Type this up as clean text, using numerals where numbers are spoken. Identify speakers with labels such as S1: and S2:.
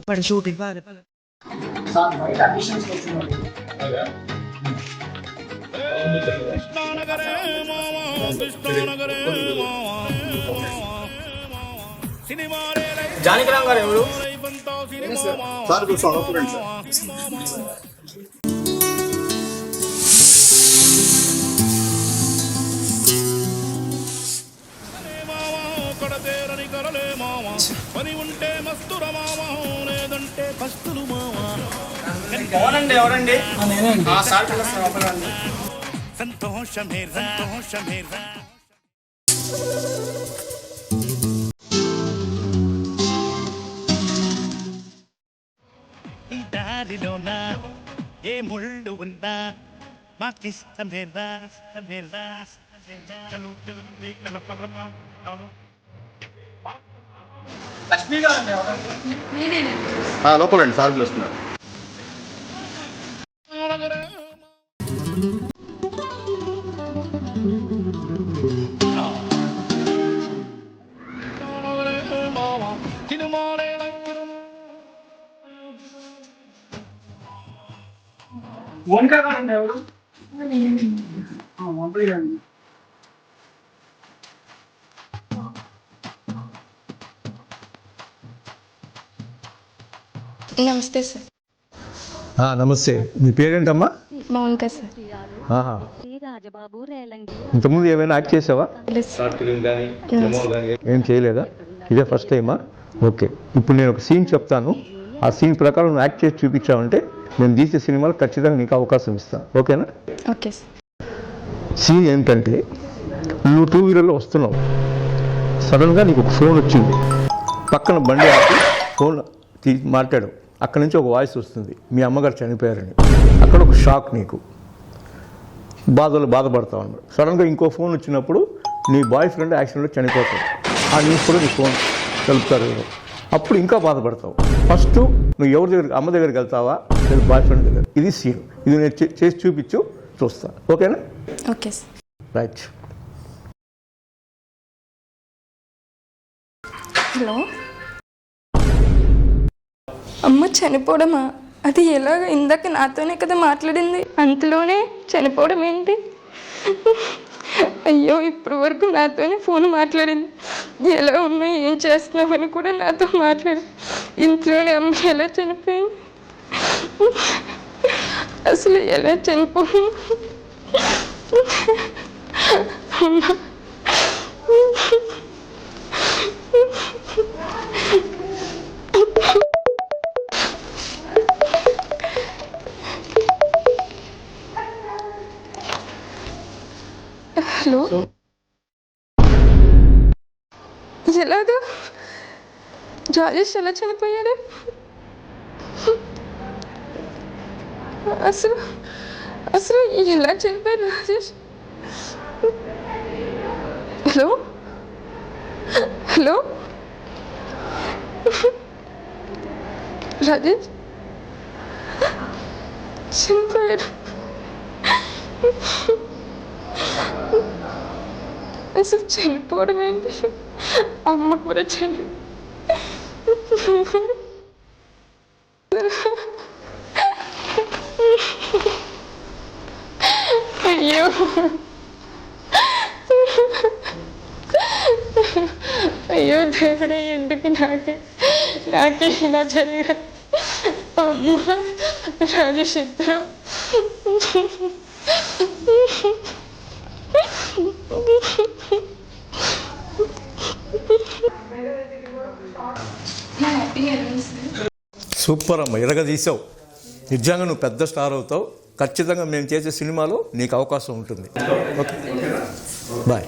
S1: para shooting pare.
S2: Janakiram గారు ఎవరు?
S3: Sir కూర్చోండి సార్.
S2: పని ఉంటే మస్తుర మావా లేదంటే పస్తులు మావా. ఎవరండి ఎవరండి? సంతోషమే సంతోషమేరా. ఈ దారిలోనా ఏ ముళ్ళు ఉందా మాకిష్టమేరా ఇష్టమేరా.
S3: లోపలండి సార్ పిలుస్తున్నారు.
S2: ఎవరు?
S4: నమస్తే సార్.
S5: నమస్తే. మీ పేరేంటమ్మా?
S4: మౌనిక సార్.
S5: ఇంతకుముందు ఏమైనా యాక్ట్ చేసావా? ఏం చేయలేదా? ఇదే ఫస్ట్ టైమా? ఓకే. ఇప్పుడు నేను ఒక సీన్ చెప్తాను. ఆ సీన్ ప్రకారం నువ్వు యాక్ట్ చేసి చూపించావంటే నేను తీసే సినిమాలు ఖచ్చితంగా నీకు అవకాశం ఇస్తాను. ఓకేనా?
S4: Okay sir.
S5: సీన్ ఏంటంటే నువ్వు 2 వీలర్లో వస్తున్నావు. సడన్గా నీకు ఒక ఫోన్ వచ్చింది. పక్కన బండి ఆపి ఫోన్ మాట్లాడు. అక్కడి నుంచి ఒక వాయిస్ వస్తుంది, మీ అమ్మగారు చనిపోయారని. అక్కడ ఒక షాక్, నీకు బాధపడతావు అన్నమాట. సడన్గా ఇంకో ఫోన్ వచ్చినప్పుడు నీ బాయ్ ఫ్రెండ్ యాక్సిడెంట్లో చనిపోతాడు. ఆ న్యూస్ కూడా నీ ఫోన్ కలుపుతారు. అప్పుడు ఇంకా బాధపడతావు. ఫస్ట్ నువ్వు ఎవరి దగ్గరికి, అమ్మ దగ్గరికి వెళ్తావా లేదా బాయ్ ఫ్రెండ్ దగ్గర? ఇది సీన్. ఇది నేను చేసి చూపించు, చూస్తా. ఓకేనా?
S4: Okay sir.
S5: రైట్.
S4: హలో. అమ్మ చనిపోవడమా? అది ఎలాగ? ఇందాక నాతోనే కదా మాట్లాడింది, అంతలోనే చనిపోవడం ఏంటి? అయ్యో, ఇప్పటి వరకు నాతోనే ఫోన్ మాట్లాడింది. ఎలా ఉన్నా ఏం చేస్తున్నామని కూడా నాతో మాట్లాడి, ఇంట్లోనే అమ్మ ఎలా చనిపోయింది? అసలు ఎలా చనిపోయింది? హలో. ఎలాగా? రాజేష్ ఎలా చనిపోయాడు? అసలు అసలు ఎలా చనిపోయాడు రాజేష్? Hello hello. రాజేష్ చనిపోయాడు. అసలు చనిపోవడం ఏంటి? అమ్మ కూడా చని అయ్యో. అయ్యో దేవుడే ఎందుకు నాకే ఇలా జరిగారు. అమ్మ రాజశేఖరం
S5: సూపర్ అమ్మ, ఎరగదీసావు. నిజంగా నువ్వు పెద్ద స్టార్ అవుతావు. ఖచ్చితంగా మేము చేసే సినిమాలో నీకు అవకాశం ఉంటుంది. Okay, bye.